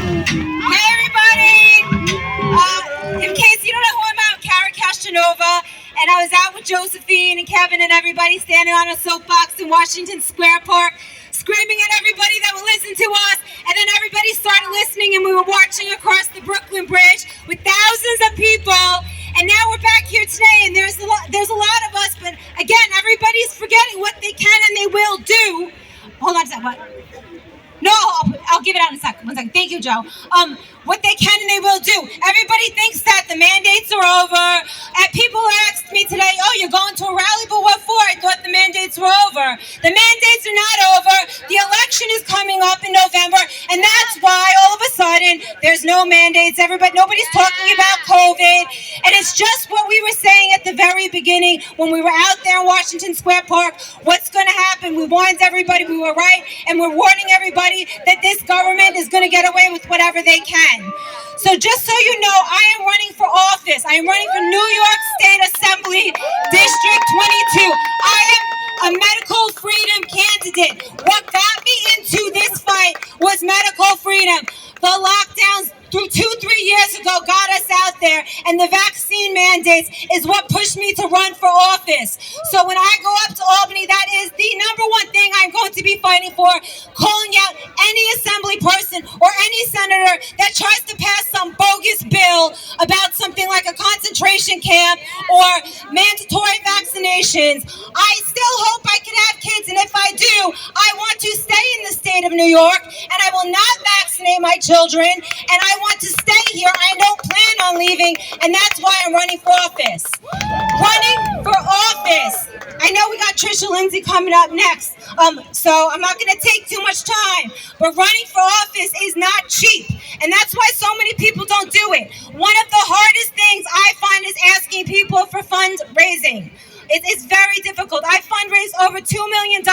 Hey everybody! In case you don't know who I'm Kara Castanova, and I was out with Josephine and Kevin and everybody standing on a soapbox in Washington Square Park, screaming at everybody that would listen to us, and then everybody started listening and we were marching across the Brooklyn Bridge with thousands of people, and now we're back here today and there's a lot of us, but again, everybody's forgetting what they can and they will do. Hold on a second, what? No, I'll give it out in a second. 1 second. Thank you, Joe. What they can and they will do. Everybody thinks that the mandates are over. And people asked me today, oh, you're going to a rally, but what for? I thought the mandates were over. The mandates are not over. The election is coming up in November, and that's why all of a sudden there's no mandates. Nobody's talking about COVID. And it's just what we were saying at the very beginning when we were out there in Washington Square Park. What's going to happen? We warned everybody we were right, and we're warning everybody that this government is going to get away with whatever they can. So just so you know, I am running for office. I am running for New York State Assembly District 22. I am a medical freedom candidate. What got me into this fight was medical freedom. The lockdowns 2-3 years ago got us out there, and the vaccine mandates is what pushed me to run for office. So when I go up to Albany, that is the number one thing I'm going to be fighting for, calling out any assembly person or any senator that tries to pass some bogus bill about something like a concentration camp or mandatory vaccinations. I still hope I can have kids, and if I do, I want to stay in the state of New York, and I will not vaccinate my children, and I want to stay here. I don't plan on leaving, and that's why I'm running for office. Running for office. I know we got Trisha Lindsay coming up next, so I'm not going to take too much time, but running for office is not cheap, and that's why so many people don't do it. One of the hardest things I find is asking people for fundraising. It's very difficult. I fundraised over $2 million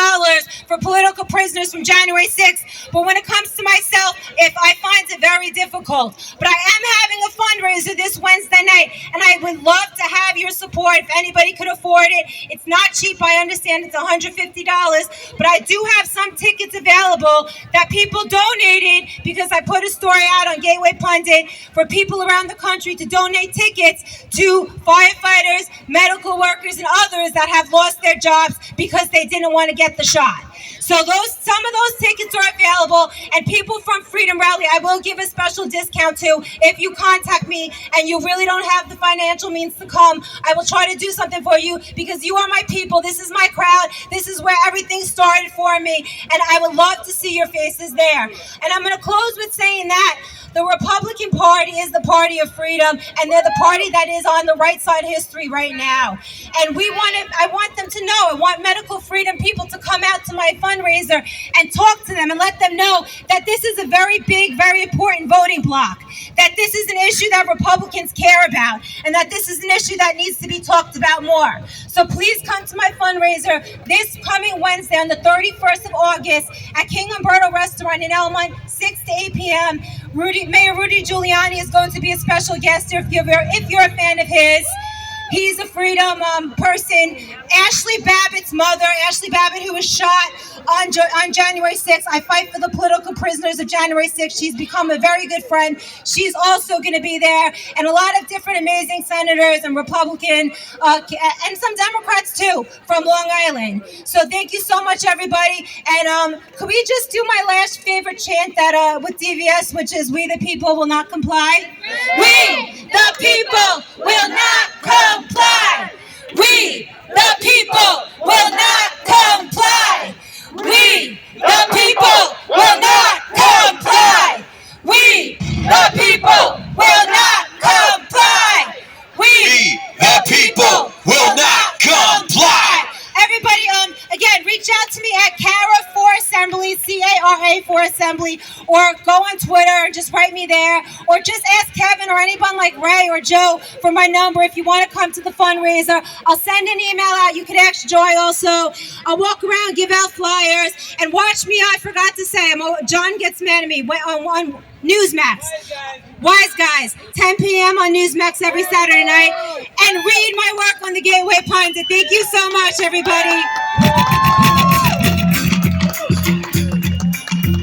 for political prisoners from January 6th, but when it comes to myself, I find it very difficult. But I am having a fundraiser this Wednesday night, and I would love to have your support if anybody could afford it. It's not cheap. I understand it's $150, but I do have some tickets available that people donated because I put a story out on Gateway Pundit for people around the country to donate tickets to firefighters, medical workers, and others that have lost their jobs because they didn't want to get the shot. So some of those tickets are available, and people from Freedom Rally, I will give a special discount to if you contact me and you really don't have the financial means to come. I will try to do something for you because you are my people. This is my crowd. This is where everything started for me, and I would love to see your faces there. And I'm going to close with saying that the Republican Party is the party of freedom, and they're the party that is on the right side of history right now. And I want them to know, I want medical freedom people to come out to my fundraiser and talk to them and let them know that this is a very big, very important voting block, that this is an issue that Republicans care about, and that this is an issue that needs to be talked about more. So please come to my fundraiser this coming Wednesday on the 31st of August at King Umberto Restaurant in Elmont, 6 to 8 p.m. Mayor Rudy Giuliani is going to be a special guest if you're a fan of his. He's a freedom person. Ashley Babbitt's mother, Ashley Babbitt, who was shot on January 6th. I fight for the political prisoners of January 6th. She's become a very good friend. She's also going to be there, and a lot of different amazing senators and Republican and some Democrats too from Long Island. So thank you so much, everybody. And could we just do my last favorite chant that with DVS, which is "We the people will not comply." We the people will not comply. We the people will not comply. We the people will not comply. We the people will not comply. We the people will not comply. Everybody, again, reach out to me at Cara for Assembly, CARA for Assembly, or go on Twitter and just write me there, or just ask Kevin or anyone like Ray or Joe for my number if you want to come to the fundraiser. I'll send an email out. You can ask Joy also. I'll walk around, give out flyers, and watch me. I forgot to say, John gets mad at me on Newsmax. Wise Guys, 10 p.m. on Newsmax every Saturday night. And read my work on the Gateway Pundit. Thank you so much, everybody.